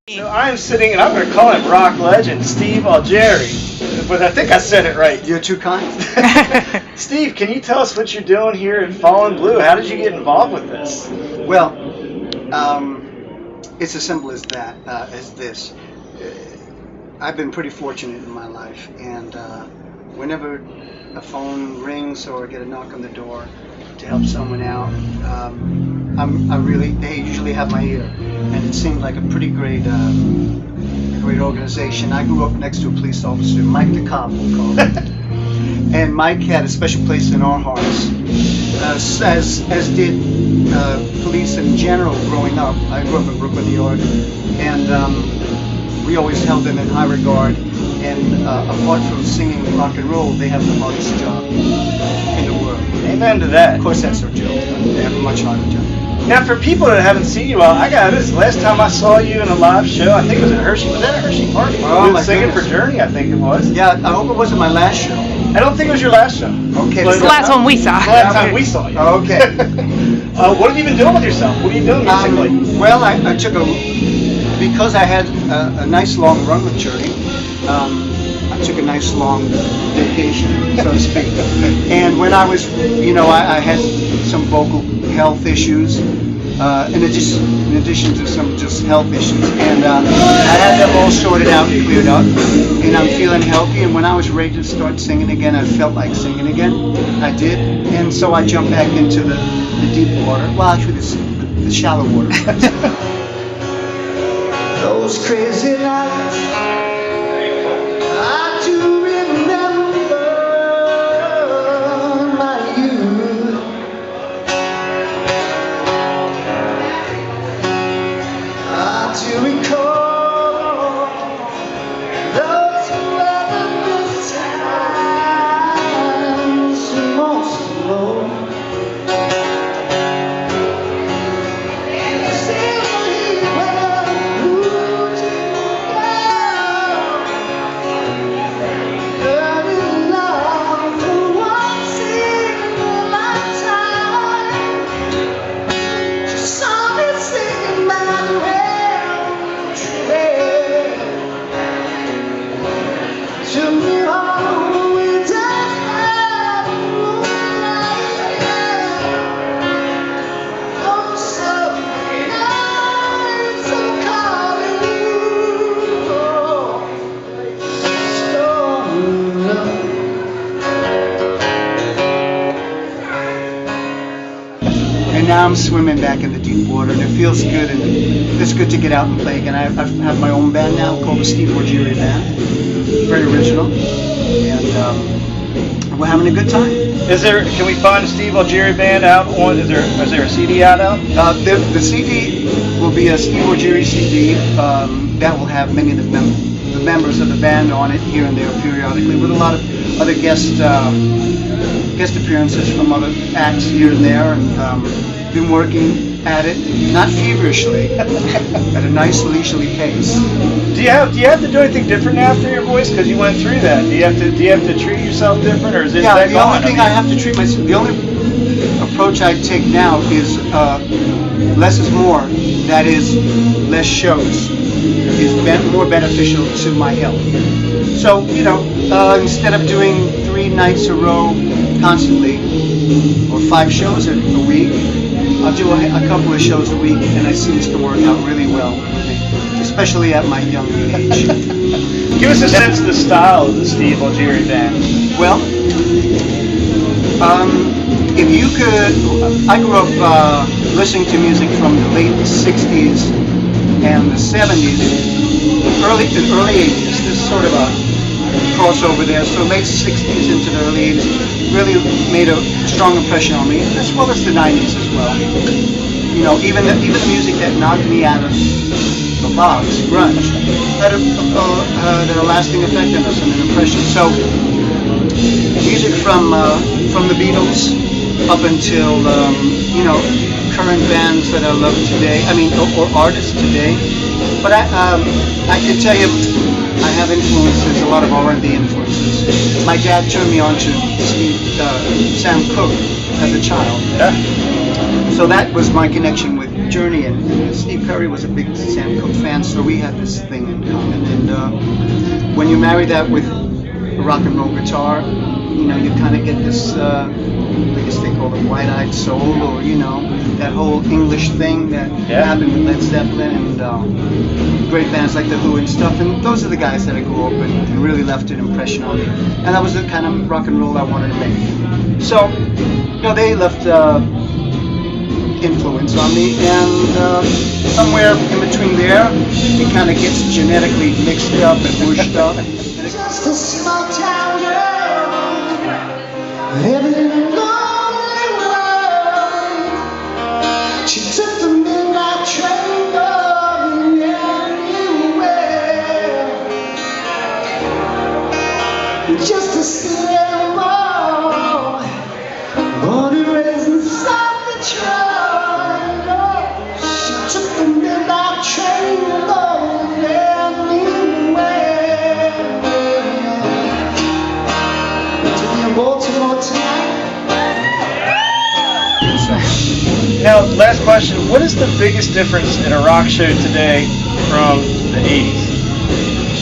So I'm sitting, and I'm going to call him rock legend, Steve Algieri. But I think I said it right. You're too kind. Steve, can you tell us what you're doing here at Fallen Blue? How did you get involved with this? Well, it's as simple as that, as this. I've been pretty fortunate in my life, and whenever a phone rings or I get a knock on the door to help someone out, they usually have my ear, and it seemed like a pretty great organization. I grew up next to a police officer, Mike the Cop, we'll call him. And Mike had a special place in our hearts, as did police in general growing up. I grew up in Brooklyn, New York, and we always held them in high regard. And apart from singing rock and roll, they have the hardest job in the world. Amen to that. Of course, that's their job. They have a much harder job. Now, for people that haven't seen you, I got this. Last time I saw you in a live show, I think it was at Hershey. Was that a Hershey Park? Oh, you my were singing goodness. for Journey, I think it was. Yeah, I hope it wasn't my last show. I don't think it was your last show. Okay. It's the last one we saw. The last time we saw you. Okay. What have you been doing with yourself? What are you doing musically? Well, I took because I had a nice long run with Journey. I took a nice long vacation, so to speak. And when I was, I had some vocal health issues, in addition to some just health issues. And I had them all sorted out and cleared up. And I'm feeling healthy. And when I was ready to start singing again, I felt like singing again. I did. And so I jumped back into the deep water. Well, actually, the shallow water. Those crazy nights. And now I'm swimming back in the deep water, and it feels good, and it's good to get out and play again. I have my own band now called the Steve Algieri Band, very original, and we're having a good time. Can we find the Steve Algieri Band out on? Is there a CD out? The CD will be a Steve Algieri CD that will have many of the members of the band on it here and there periodically, with a lot of other guest appearances from other acts here and there, and been working at it, not feverishly, at a nice leisurely pace. Do you have to do anything different now for your voice, because you went through that? Do you have to treat yourself different, or is it that the only thing I have to treat myself, the only approach I take now is less is more. That is, less shows is more beneficial to my health. So, instead of doing 3 nights a row constantly, or 5 shows a week, I'll do a couple of shows a week, and it seems to work out really well, especially at my young age. Give us a sense of the style of the Steve Algieri Band. Well, if you could, I grew up listening to music from the late 60s and the 70s, early 80s. There's sort of a crossover there. So late 60s into the early 80s really made a strong impression on me, as well as the 90s as well. Even the music that knocked me out of the box, grunge, had a lasting effect on us and an impression. So music from the Beatles up until current bands that I love today. Or artists today. But I can tell you, I have influences, a lot of R&B influences. My dad turned me on to Sam Cooke as a child. Yeah. So that was my connection with Journey and Steve Perry was a big Sam Cooke fan, so we had this thing in common. And when you marry that with a rock and roll guitar, you know, you kind of get this, I guess they call it white-eyed soul, or, you know, that whole English thing that happened with Led Zeppelin and great bands like The Who and stuff. And those are the guys that I grew up with and really left an impression on me. And that was the kind of rock and roll I wanted to make. So, you know, they left influence on me, and somewhere in between there, it kind of gets genetically mixed up and whooshed up. Just a small town girl, living in a lonely world. She took the midnight train going anywhere. Just a single boy, born and raised inside Detroit. She took the midnight train going anywhere. Baltimore tonight. Now, last question. What is the biggest difference in a rock show today from the 80s?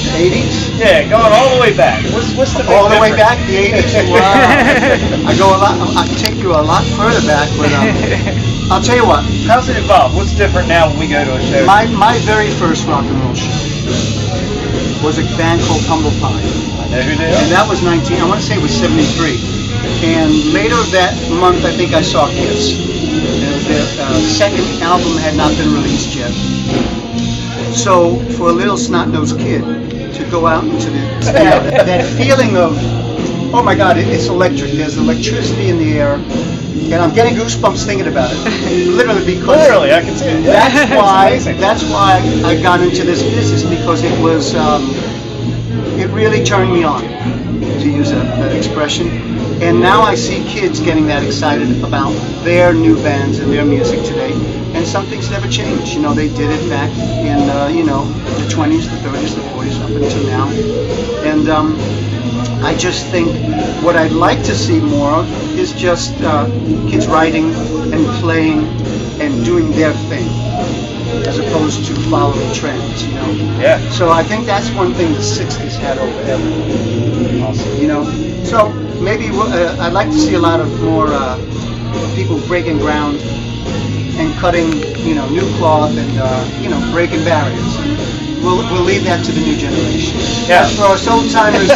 The 80s? Yeah, going all the way back. What's the big All the way difference? back, the 80s? Wow. I go a lot, I take you a lot further back, but I'll tell you what. How's it evolved? What's different now when we go to a show? My very first rock and roll show was a band called Humble Pie. I know who they And are. that was I want to say it was 73. And later that month, I think I saw Kiss. Their second album had not been released yet. So for a little snot-nosed kid to go out into that feeling of, oh my God, it's electric. There's electricity in the air. And I'm getting goosebumps thinking about it. Literally because Literally, I can see it. Yeah. that's why I got into this business, because it was it really turned me on, to use that expression. And now I see kids getting that excited about their new bands and their music today. And some things never change. You know, they did it back in you know, the 20s, the 30s, the 40s, up until now. And I just think what I'd like to see more of is just kids writing and playing and doing their thing, as opposed to following trends, you know. Yeah. So I think that's one thing the 60s had over everything. Awesome. You know, so maybe I'd like to see a lot of more people breaking ground and cutting, you know, new cloth and you know, breaking barriers. We'll leave that to the new generation. Yeah. As for us old timers,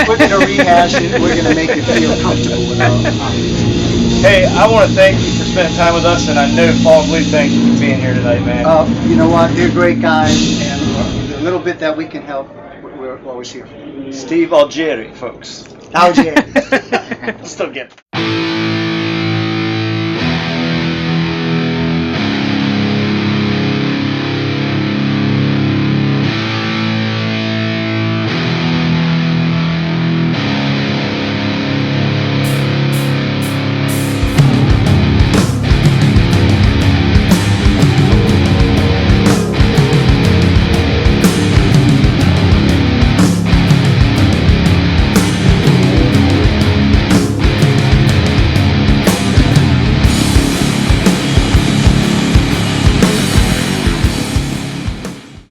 we're going to rehash it. We're going to make it feel comfortable with our audience. Hey, I want to thank you for spending time with us, and I know Fall Blue thank you for being here tonight, man. You know what? They're great guys, and the little bit that we can help, we're always here. Steve Algieri, folks. Algieri. Still get.